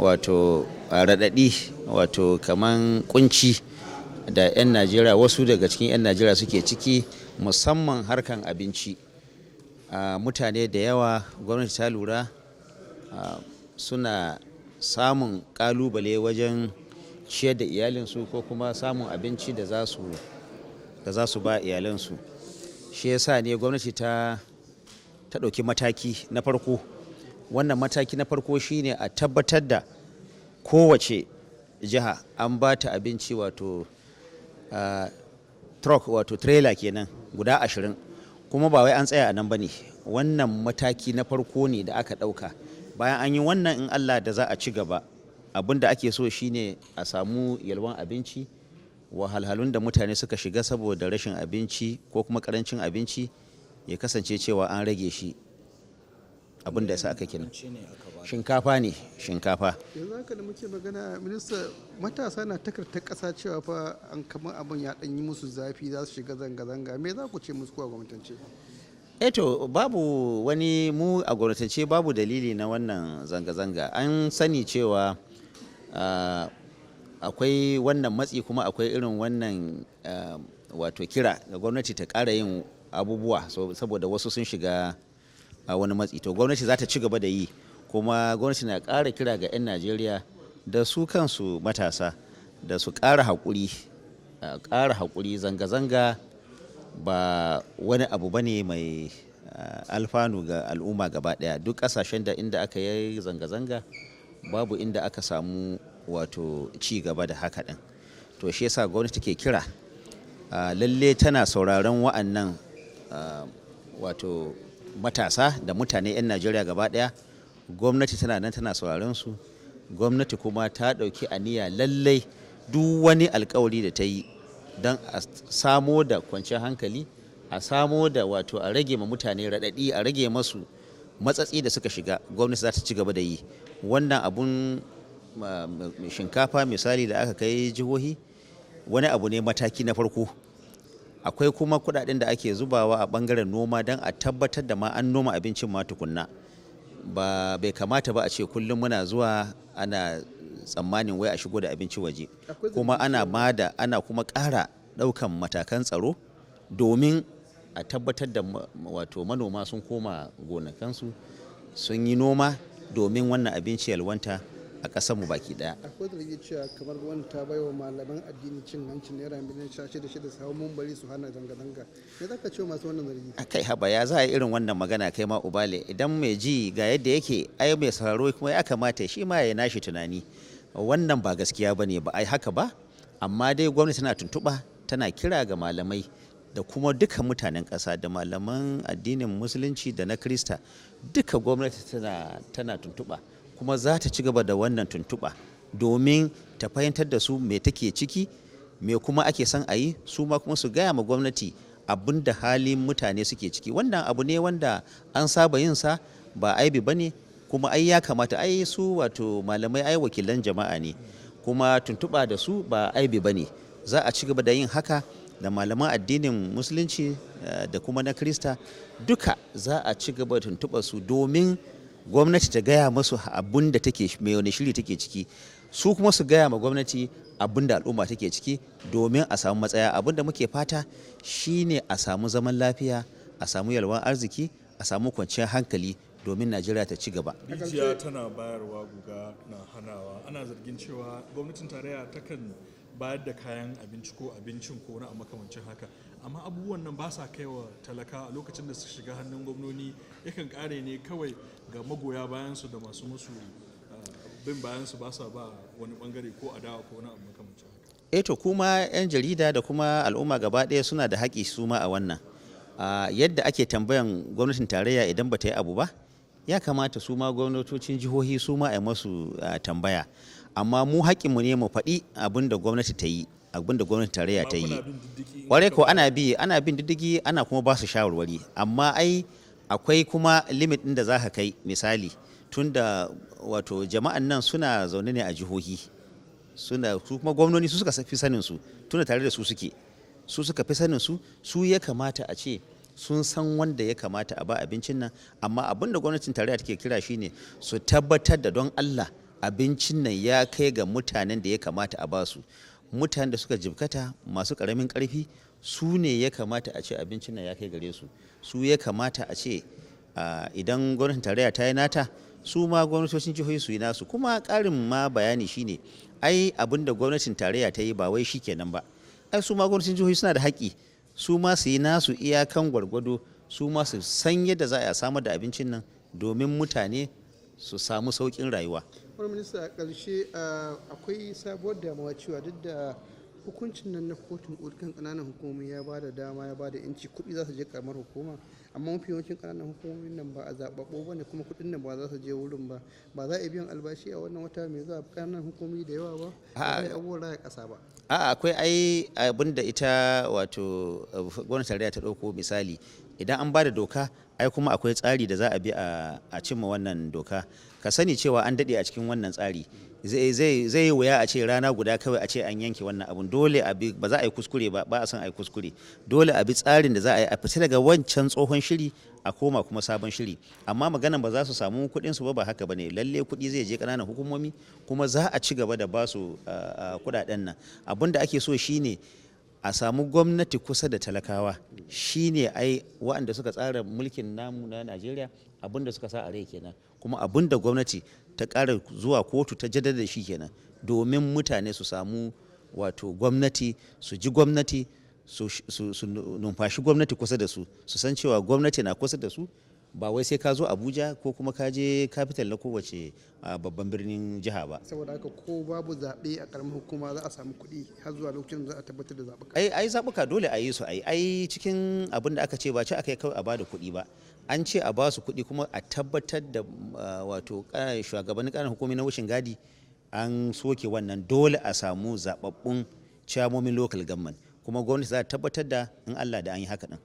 wato raɗaɗi, wato kaman kunci da 'yan Najeriya, wasu daga cikin 'yan Najeriya suke ciki, musamman harkan abinci. Mutane da yawa gwamnati ta lura suna samun ƙalubale wajen ciyar da iyalinsu ko kuma samun abinci da za su ba iyalansu. Shi yasa ne gwamnati ta ɗauki mataki na farko. Wannan mataki na farko shine a tabbatar da kowace jiha an ba ta abinci, wato truck, wato trailer kenan guda 20. Kuma ba wai an tsaya a nan ba ne, wannan mataki na farko ne da aka ɗauka. Bayan an yi wannan, in Allah da za a ci gaba, abin da ake so shine a samu yalwan abinci. Wahalhalun da mutane suka shiga saboda rashin abinci ko kuma karancin abinci ya kasance cewa an rage shi. Abin da sa aka kenan. Shinkafa ne, shinkafa. Yanzu haka da muke magana, minista, matasa na takardar ƙasa cewa fa an kamar abin ya ɗan yi musu zafi, za su shiga zanga-zanga. Me za ku ce musu ko a gwamnatance? To babu wani, mu a gwamnatance babu dalili na wannan zanga-zanga. An sani cewa akwai wannan matsi, kuma akwai irin wannan wato kira ga gwamnati ta ƙara yin abubuwa saboda wasu sun shiga wani matsi. To gwamnati za ta ci gaba da yi, kuma gwamnati na ƙara kira ga 'yan Najeriya da su kansu matasa da su ƙara haƙuri. Zanga-zanga ba wani abu ba ne mai alfanu ga al'umma gaba ɗaya. Duk ƙasashen da inda aka yi zanga-zanga babu inda aka samu wato ci gaba da haka ɗin. To shi yasa gwamnati ke kira lalle tana sauraron wa'annan wato matasa da mutane 'yan Najeriya gaba ɗaya. Gwamnati tana nan tana sauraron su. Gwamnati kuma ta ɗauki aniya lallai duk wani alkawari da ta yi don a samo da kwanciyar hankali, a samo da wato a rage ma mutane raɗaɗi, a rage masu matsatsi da suka shiga, gwamnati za ta ci gaba da yi. Wannan abun shinkafa misali da aka kai jihohi, wani abu ne mataki na farko. Akwai kuma kudaden da ake zubawa a bangaren noma don a tabbatar da ma an noma abincin ma tukunna. Bai kamata ba a ce kullum muna zuwa ana tsammanin wai a shigo da abinci waje. Kuma ana kuma ƙara ɗaukan matakan tsaro domin a tabbatar da wato manoma sun koma gonakansu sun yi noma domin wannan abinci yalwanta a ƙasarmu baki ɗaya. Akwai zargi cewa kamar wani ta bai wa malaman addini cin hancin naira miliyan 16 su hau mumbari su hana zanga-zanga. Me za ka ce masu wannan zargi? Kai haba, ya za a irin wannan magana kai ma ubale? Idan mai ji ga yadda yake, ai mai sauraro kuma ya kamata shi ma ya nashi tunani. Wannan ba gaskiya bane, ba ai haka ba. Amma dai gwamnati tana tuntuɓa, tana kira ga malamai da kuma duka mutanen ƙasa, da malaman addinin musulunci da na Kirista. Duka gwamnati tana tuntuɓa, kuma za ta ci gaba da wannan tuntuɓa domin ta fahimtar da su me take ciki, me kuma ake son a yi, su ma kuma su gaya ma gwamnati abin da halin mutane suke ciki. Wannan abu ne wanda an saba yin sa, ba aibi bane, kuma ai ya kamata, ai su wato malamai ai wakilan jama'a ne, kuma tuntuɓa da su ba aibi bane. Za a ci gaba da yin haka da malaman addinin musulunci da kuma na Kirista. Duka za a ci gaba da tuntuɓa su domin gwamnati ta gaya masu abin da take, mai wani shiri take ciki, su kuma su gaya ma gwamnati abin da al'umma take ciki domin a samu matsaya. Abin da muke fata shine a samu zaman lafiya, a samu yalwan arziki, a samu kwanciyar hankali domin Najeriya ta ci gaba. Rijiya tana bayarwa, guga na hanawa. Ana zargin cewa gwamnatin tarayya takan bayar da kayan abinci ko abincin ko na makamancin haka, amma abubuwan nan ba sa kaiwa talaka a lokacin da su shiga hannun gwamnoni. Yakan kare ne kawai ga magoya bayansu da masu musu bin bayansu, ba sa ba wani bangare ko adawa ko na makamancin haka. To kuma 'yan jarida da kuma al'umma gaba ɗaya suna da haƙi su ma a wannan. Yadda ake tambayan gwamnatin tarayya idan ba ta yi abu ba, ya kamata su ma gwamnatocin jihohi su ma a yi masu tambaya. Amma mu haƙƙinmu ne mu faɗi abin da gwamnati ta yi, abin da gwamnatin tarayya ta yi. Ƙwarai ko ana bin diddigi, ana kuma ba su shawarwari. Amma ai akwai kuma limit ɗin da za ka kai. Misali, tunda wato jama'an nan suna zaune ne a jihohi, su kuma gwamnoni su suka fi sanin su, tunda tare da su suka fi sanin su ya kamata a ce sun san wanda ya kamata a ba abincin nan. Amma abin da gwamnatin tarayya take kira shine su tabbatar da don Allah abincin nan ya kai ga mutanen da ya kamata a basu. Mutanen da suka jibkata masu ƙaramin ƙarfi su ne ya kamata a ce abincin nan ya kai gare su. Su ya kamata a ce idan gwamnatin tarayya ta yi nata, su ma gwamnatocin jihohi su yi nasu. Kuma ƙarin ma bayani shine ai abin da gwamnatin tarayya ta yi ba wai shi kenan ba. Ai su ma gwamnatin jihohi suna da haƙƙi su ma su yi nasu iyakan gwargwado, su ma su san yadda za a samar da abincin nan domin mutane su samu sauƙin rayuwa. wani minista a ƙarshe akwai sabuwar damuwa cewa duk da hukuncin nan na kotun kan ƙananan hukumomi ya ba da dama ya ba da yanci kuɗi za su je karamar hukuma, amma mafi yawancin ƙananan hukumomin nan ba a zaɓaɓɓu ba ne, kuma kuɗin nan ba za su je wurin ba. Ba za a biyan albashi a wannan wata mai zuwa ƙananan hukumomi da yawa ba, ba za a abubuwan raya ƙasa ba. Akwai ai abin da ita wato gwamnatin tarayya ta ɗauko misali, idan an ba da doka ai kuma akwai tsari da za a bi a cimma wannan doka. Ka sani cewa an daɗe a cikin wannan tsari, zai yi wuya a ce rana guda kawai a ce an yanke wannan abun. Dole a bi, ba za a yi kuskure ba a son a yi kuskure, dole a bi tsarin da za a yi a fita daga wancan tsohon shiri a koma kuma sabon shiri. Amma maganan ba za su samu kuɗin su ba haka bane. Lalle kuɗi zai je ƙananan hukumomi kuma za a ci gaba da ba su kuɗaɗen nan. Abin da ake so shine a samu gwamnati kusa da talakawa. Shine ai waɗanda suka tsara mulkin namu na Najeriya abin da suka sa a rai kenan, kuma abin da gwamnati ta ƙara zuwa kotu ta jaddada shi kenan, domin mutane su samu wato gwamnati, su ji gwamnati, su numfashi gwamnati kusa da su, su san cewa gwamnati na kusa da su. Ba wai sai ka zo Abuja ko kuma ka je capital na kowace babban birnin jiha ba. Saboda haka ko babu zaɓe a ƙaramin hukuma za a samu kuɗi har zuwa lokacin za a tabbatar da zaɓuka. Ai zaɓuka dole a yi su. Ai cikin abin da aka ce ba ce aka yi kawai a bada kuɗi ba, an ce a ba su kuɗi kuma a tabbatar da wato shugabannin ƙananan hukumomi na wucin gadi an soke wannan. Dole a samu zaɓaɓɓun ciyamomin local government, kuma gwamnati za ta tabbatar da in Allah da an yi haka ɗin.